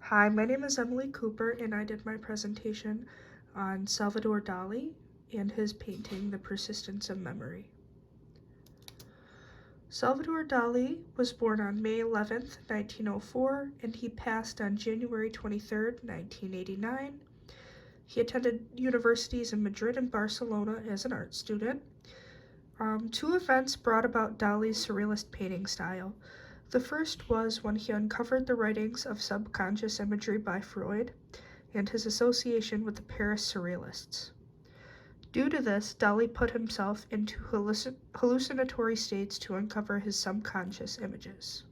Hi, my name is Emily Cooper, and I did my presentation on Salvador Dali and his painting, The Persistence of Memory. Salvador Dali was born on May 11th, 1904, and he passed on January 23rd, 1989. He attended universities in Madrid and Barcelona as an art student. Two events brought about Dali's surrealist painting style. The first was when he uncovered the writings of subconscious imagery by Freud and his association with the Paris Surrealists. Due to this, Dali put himself into hallucinatory states to uncover his subconscious images.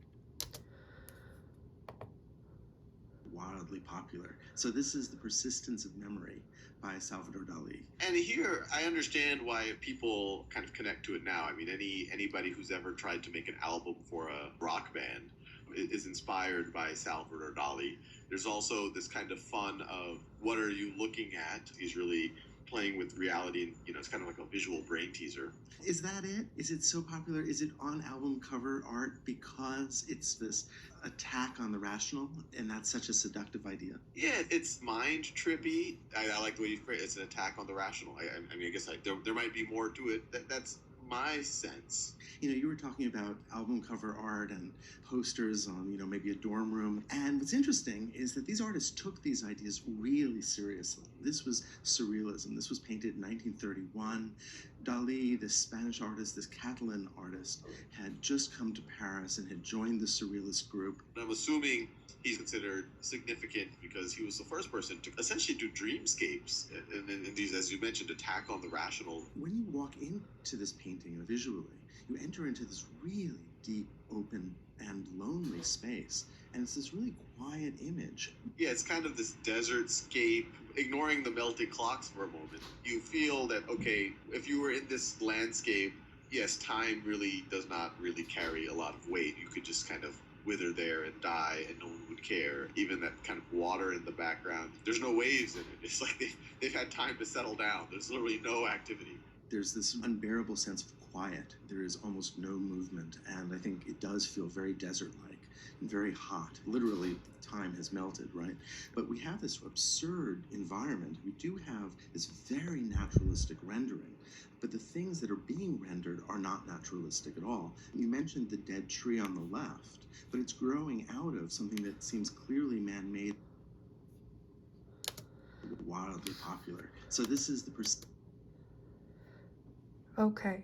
Wildly popular. So this is The Persistence of Memory by Salvador Dali. And here, I understand why people kind of connect to it now. I mean, anybody who's ever tried to make an album for a rock band is inspired by Salvador Dali. There's also this kind of fun of what are you looking at? He's really playing with reality, and it's kind of like a visual brain teaser. Is that it? Is it so popular? Is it on album cover art because it's this attack on the rational, and that's such a seductive idea? Yeah, it's mind trippy. I like the way you phrase it. It's an attack on the rational. I mean, I guess there might be more to it. That's my sense. You were talking about album cover art and posters on, maybe a dorm room. And what's interesting is that these artists took these ideas really seriously. This was surrealism. This was painted in 1931. Dali, this Spanish artist, this Catalan artist, had just come to Paris and had joined the surrealist group. I'm assuming he's considered significant because he was the first person to essentially do dreamscapes and these, as you mentioned, attack on the rational. When you walk into this painting visually, you enter into this really deep, open, and lonely space. And it's this really quiet image. Yeah, it's kind of this desert scape, ignoring the melting clocks for a moment. You feel that, okay, if you were in this landscape, yes, time really does not really carry a lot of weight. You could just kind of wither there and die and no one would care. Even that kind of water in the background, there's no waves in it. It's like they've had time to settle down. There's literally no activity. There's this unbearable sense of quiet. There is almost no movement, and I think it does feel very desert-like and very hot. Literally, time has melted, right? But we have this absurd environment. We do have this very naturalistic rendering, but the things that are being rendered are not naturalistic at all. You mentioned the dead tree on the left, but it's growing out of something that seems clearly man-made, wildly popular. So this is the Okay.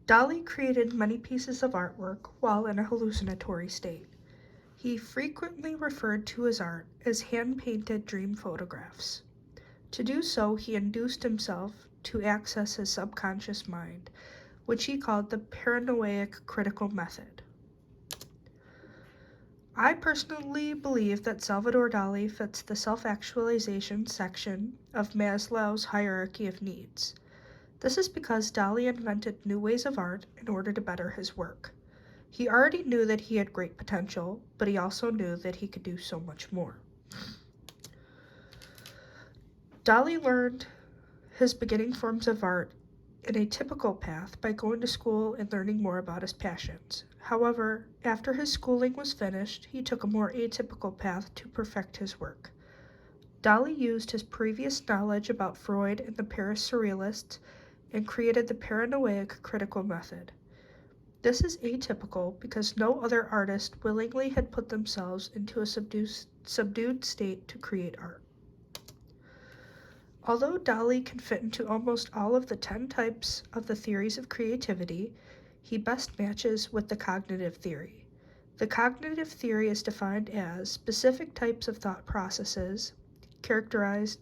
Dali created many pieces of artwork while in a hallucinatory state. He frequently referred to his art as hand-painted dream photographs. To do so, he induced himself to access his subconscious mind, which he called the paranoid critical method. I personally believe that Salvador Dali fits the self-actualization section of Maslow's hierarchy of needs. This is because Dali invented new ways of art in order to better his work. He already knew that he had great potential, but he also knew that he could do so much more. Dali learned his beginning forms of art in a typical path by going to school and learning more about his passions. However, after his schooling was finished, he took a more atypical path to perfect his work. Dali used his previous knowledge about Freud and the Paris Surrealists and created the paranoid critical method. This is atypical because no other artist willingly had put themselves into a subdued state to create art. Although Dali can fit into almost all of the 10 types of the theories of creativity, he best matches with the cognitive theory. The cognitive theory is defined as specific types of thought processes characterize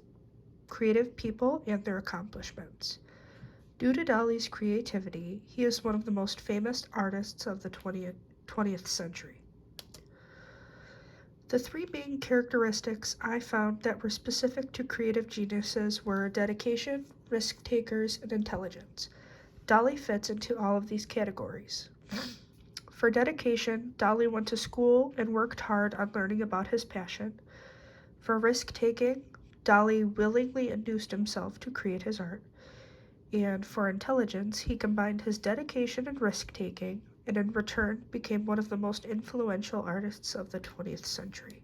creative people and their accomplishments. Due to Dali's creativity, he is one of the most famous artists of the 20th century. The three main characteristics I found that were specific to creative geniuses were dedication, risk-takers, and intelligence. Dali fits into all of these categories. For dedication, Dali went to school and worked hard on learning about his passion. For risk-taking, Dali willingly induced himself to create his art. And for intelligence, he combined his dedication and risk-taking, and in return became one of the most influential artists of the 20th century.